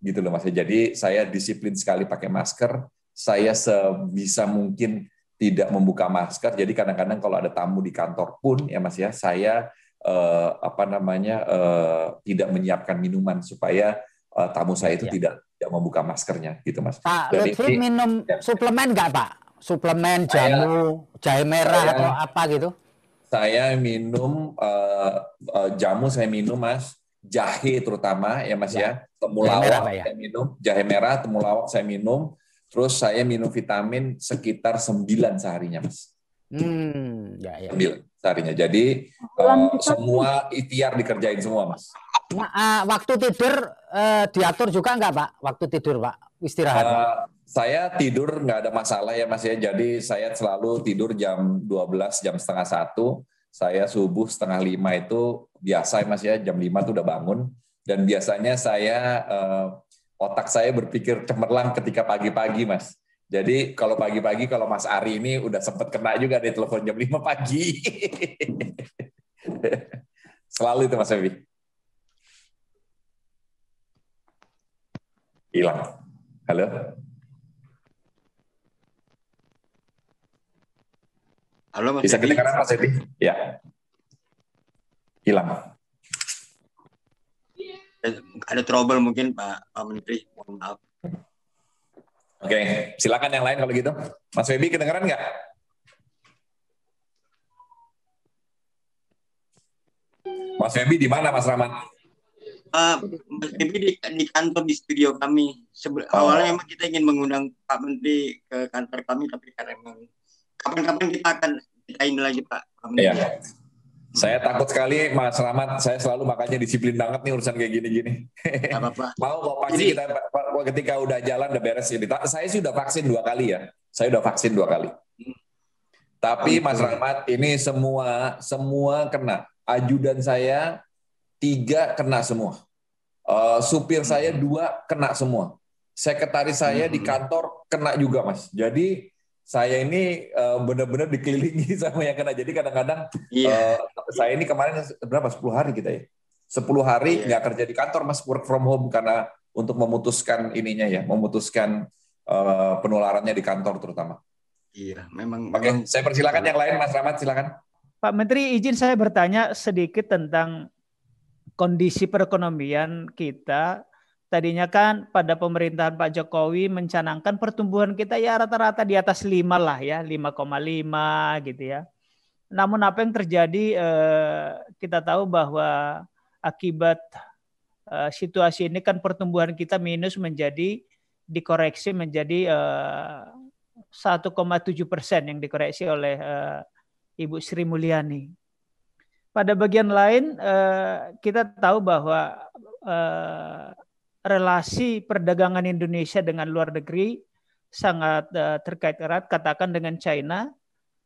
gitu loh Mas. Jadi saya disiplin sekali pakai masker, saya sebisa mungkin tidak membuka masker. Jadi kadang-kadang kalau ada tamu di kantor pun ya Mas ya, saya tidak menyiapkan minuman supaya tamu saya itu Ya. tidak membuka maskernya gitu Mas. Pak Dan Lutfi ini minum ya, suplemen nggak Pak? Suplemen saya jamu, jahe merah saya atau apa gitu? saya minum jamu, saya minum Mas, jahe terutama ya Mas Ya, ya, jahe merah Pak temulawak ya. saya minum, jahe merah, temulawak saya minum, terus saya minum vitamin sekitar 9 seharinya Mas. Ya, ya. 9 seharinya. Jadi semua ikhtiar dikerjain semua Mas. Nah, waktu tidur diatur juga nggak Pak? Waktu tidur Pak, istirahat. Saya tidur nggak ada masalah ya Mas ya. Jadi saya selalu tidur jam 12, jam setengah 1. Saya subuh setengah 5 itu biasa ya Mas ya. Jam 5 itu udah bangun. Dan biasanya otak saya berpikir cemerlang ketika pagi-pagi Mas. Jadi kalau pagi-pagi, kalau Mas Ari ini udah sempat kena juga di telepon jam 5 pagi. Selalu itu Mas Febi. Hilang. Halo? Halo Mas Bisa Febi. kedengaran Mas Febi? Ya. Hilang. Ada trouble mungkin Pak Menteri, mohon maaf. Oke, silakan yang lain kalau gitu. Mas Febi kedengaran nggak? Mas Febi di mana Mas Rahmat? Mas Febi di kantor, di studio kami. Awalnya memang kita ingin mengundang Pak Menteri ke kantor kami, tapi karena memang kapan-kapan kita akan ini lagi Pak Menteri. Iya. Saya takut sekali Mas Rahmat, saya selalu makanya disiplin banget nih urusan kayak gini-gini. Mau pasti kita ketika udah jalan udah beres ini. Saya sih udah vaksin 2 kali ya. Saya udah vaksin 2 kali. Tapi Mas Rahmat ini semua kena. Ajudan saya 3 kena semua. Supir saya 2 kena semua. Sekretaris saya di kantor kena juga Mas. Jadi saya ini benar-benar dikelilingi sama yang kena. Jadi kadang-kadang saya ini kemarin berapa? 10 hari kita ya. 10 hari nggak kerja di kantor Mas, work from home karena untuk memutuskan ininya ya, memutuskan penularannya di kantor terutama. Iya, memang. Oke, saya persilakan yang lain Mas Rahmat, silakan. Pak Menteri, izin saya bertanya sedikit tentang kondisi perekonomian kita. Tadinya kan pada pemerintahan Pak Jokowi mencanangkan pertumbuhan kita ya rata-rata di atas 5 lah ya, 5,5 gitu ya. Namun apa yang terjadi, kita tahu bahwa akibat situasi ini kan pertumbuhan kita minus dikoreksi menjadi 1,7% yang dikoreksi oleh Ibu Sri Mulyani. Pada bagian lain kita tahu bahwa relasi perdagangan Indonesia dengan luar negeri sangat terkait erat, katakan dengan China.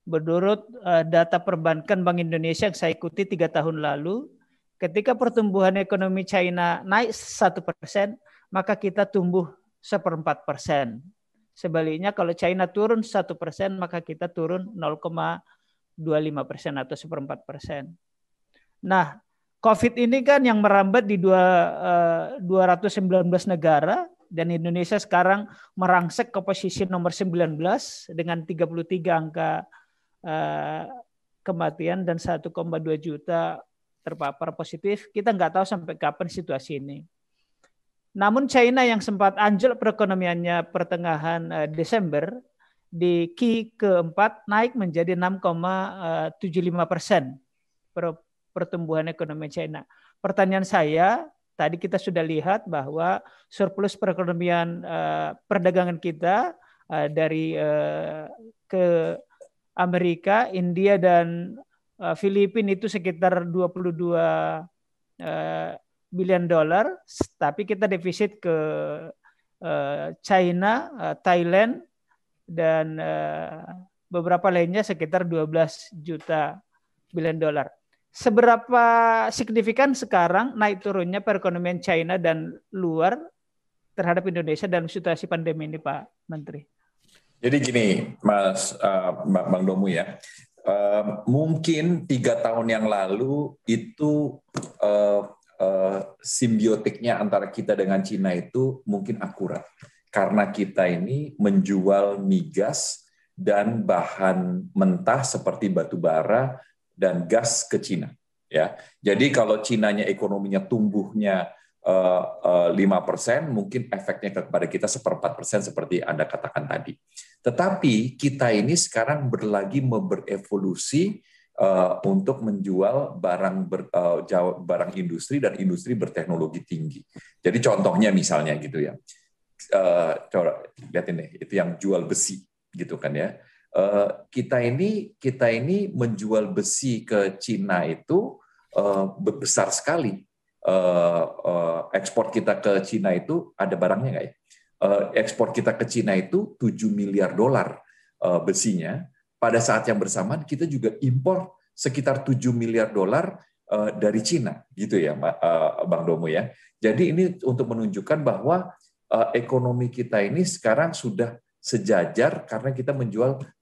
Menurut data perbankan Bank Indonesia yang saya ikuti 3 tahun lalu, ketika pertumbuhan ekonomi China naik 1%, maka kita tumbuh 1/4%. Sebaliknya kalau China turun 1%, maka kita turun 0,25% atau 1/4%. Nah, COVID ini kan yang merambat di 219 negara dan Indonesia sekarang merangsek ke posisi nomor 19 dengan 33 angka kematian dan 1,2 juta terpapar positif. Kita nggak tahu sampai kapan situasi ini. Namun China yang sempat anjlok perekonomiannya pertengahan Desember di Q keempat naik menjadi 6,75% pertumbuhan ekonomi China. Pertanyaan saya, tadi kita sudah lihat bahwa surplus perekonomian perdagangan kita dari ke Amerika, India dan Filipina itu sekitar 22 billion dolar, tapi kita defisit ke China, Thailand dan beberapa lainnya sekitar 12 juta billion dolar. Seberapa signifikan sekarang naik turunnya perekonomian China dan luar terhadap Indonesia dalam situasi pandemi ini, Pak Menteri? Jadi gini, Mas Bang Domu ya, mungkin 3 tahun yang lalu itu simbiotiknya antara kita dengan Cina itu mungkin akurat. Karena kita ini menjual migas dan bahan mentah seperti batu bara dan gas ke Cina. Ya, jadi kalau Cinanya ekonominya tumbuhnya 5%, mungkin efeknya kepada kita 1/4% seperti Anda katakan tadi. Tetapi kita ini sekarang berevolusi untuk menjual barang industri dan industri berteknologi tinggi. Jadi contohnya misalnya gitu ya, coba lihat ini, itu yang jual besi gitu kan ya. Kita ini menjual besi ke Cina itu besar sekali. Ekspor kita ke Cina itu ada barangnya nggak ya? Ekspor kita ke Cina itu $7 miliar besinya. Pada saat yang bersamaan kita juga impor sekitar $7 miliar dari Cina, gitu ya, Bang Domo ya. Jadi ini untuk menunjukkan bahwa ekonomi kita ini sekarang sudah sejajar karena kita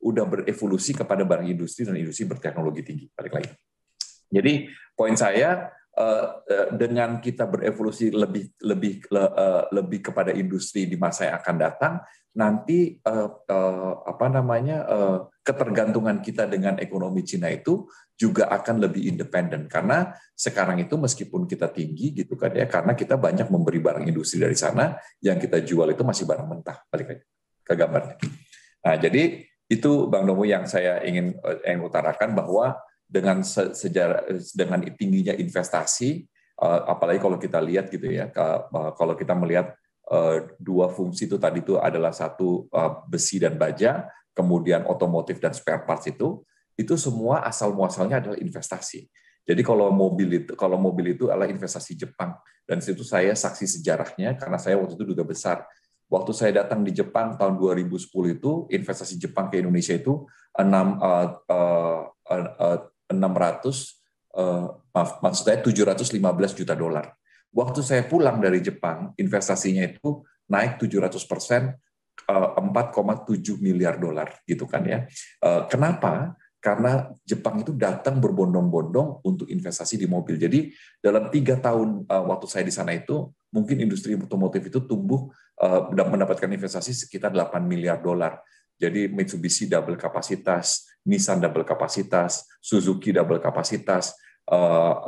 udah berevolusi kepada barang industri dan industri berteknologi tinggi. Balik lagi. Jadi poin saya, dengan kita berevolusi lebih kepada industri di masa yang akan datang, nanti ketergantungan kita dengan ekonomi Cina itu juga akan lebih independen, karena sekarang itu meskipun kita tinggi gitu kan ya, karena kita banyak memberi barang industri dari sana, yang kita jual itu masih barang mentah. Balik lagi ke gambarnya. Nah, jadi itu Bang Domo yang saya ingin utarakan, bahwa dengan tingginya investasi, apalagi kalau kita lihat gitu ya, kalau kita melihat dua fungsi itu tadi itu adalah satu besi dan baja, kemudian otomotif dan spare parts itu semua asal muasalnya adalah investasi. Jadi kalau mobil itu adalah investasi Jepang, dan situ saya saksi sejarahnya karena saya waktu itu duta besar. Waktu saya datang di Jepang tahun 2010 itu investasi Jepang ke Indonesia itu 715 juta dolar. Waktu saya pulang dari Jepang, investasinya itu naik 700%, 4,7 miliar dolar, gitu kan ya. Kenapa? Karena Jepang itu datang berbondong-bondong untuk investasi di mobil. Jadi dalam 3 tahun waktu saya di sana itu, mungkin industri otomotif itu tumbuh dan mendapatkan investasi sekitar 8 miliar dolar. Jadi Mitsubishi double kapasitas, Nissan double kapasitas, Suzuki double kapasitas,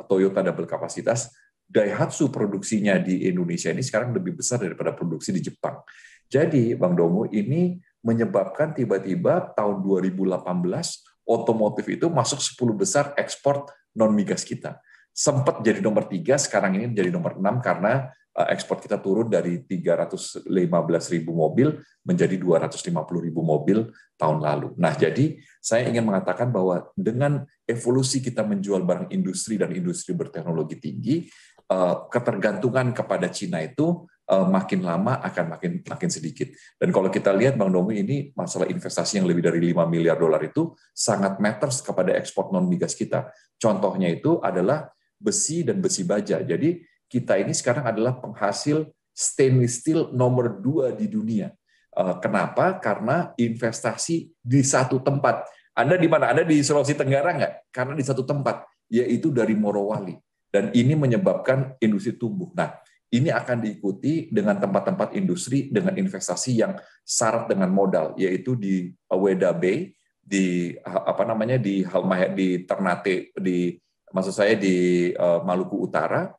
Toyota double kapasitas. Daihatsu produksinya di Indonesia ini sekarang lebih besar daripada produksi di Jepang. Jadi Bang Domo, ini menyebabkan tiba-tiba tahun 2018 otomotif itu masuk 10 besar ekspor non-migas kita. Sempat jadi nomor 3, sekarang ini jadi nomor 6 karena ekspor kita turun dari 315.000 mobil menjadi 250.000 mobil tahun lalu. Nah, jadi saya ingin mengatakan bahwa dengan evolusi kita menjual barang industri dan industri berteknologi tinggi, ketergantungan kepada Cina itu makin lama akan makin sedikit. Dan kalau kita lihat Bang Domo, ini masalah investasi yang lebih dari 5 miliar dolar itu sangat matters kepada ekspor non-migas kita. Contohnya itu adalah besi dan besi baja. Jadi kita ini sekarang adalah penghasil stainless steel nomor 2 di dunia. Kenapa? Karena investasi di satu tempat. Anda di mana? Anda di Sulawesi Tenggara nggak? Karena di satu tempat, yaitu dari Morowali. Dan ini menyebabkan industri tumbuh. Nah, ini akan diikuti dengan tempat-tempat industri dengan investasi yang syarat dengan modal, yaitu di Weda Bay, di Halmahera, di Ternate, maksud saya di Maluku Utara.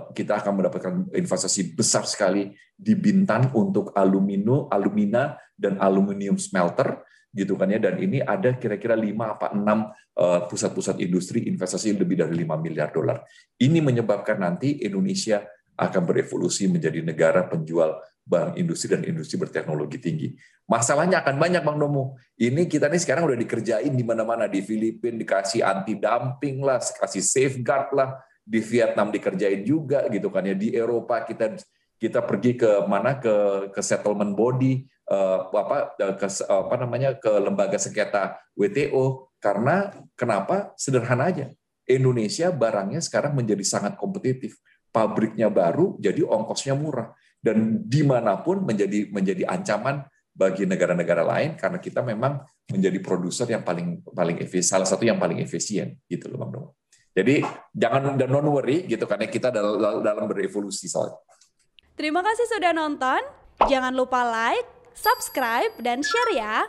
Kita akan mendapatkan investasi besar sekali di Bintan untuk alumina dan aluminium smelter, gitu kan ya. Dan ini ada kira-kira 5 apa 6 pusat-pusat industri investasi lebih dari 5 miliar dolar. Ini menyebabkan nanti Indonesia akan berevolusi menjadi negara penjual barang industri dan industri berteknologi tinggi. Masalahnya akan banyak, Bang Domo. Ini kita nih sekarang udah dikerjain di mana-mana. Di Filipina dikasih anti dumping lah, kasih safeguard lah. Di Vietnam dikerjain juga, gitu kan ya. Di Eropa kita pergi ke mana, ke settlement body, ke lembaga sengketa WTO. Karena kenapa? Sederhana aja. Indonesia barangnya sekarang menjadi sangat kompetitif. Pabriknya baru, jadi ongkosnya murah. Dan dimanapun menjadi ancaman bagi negara-negara lain, karena kita memang menjadi produser yang paling efisien, salah satu yang paling efisien, gitu loh Bang Domo. Jadi don't worry gitu karena kita dalam berevolusi soalnya. Terima kasih sudah nonton. Jangan lupa like, subscribe, dan share ya.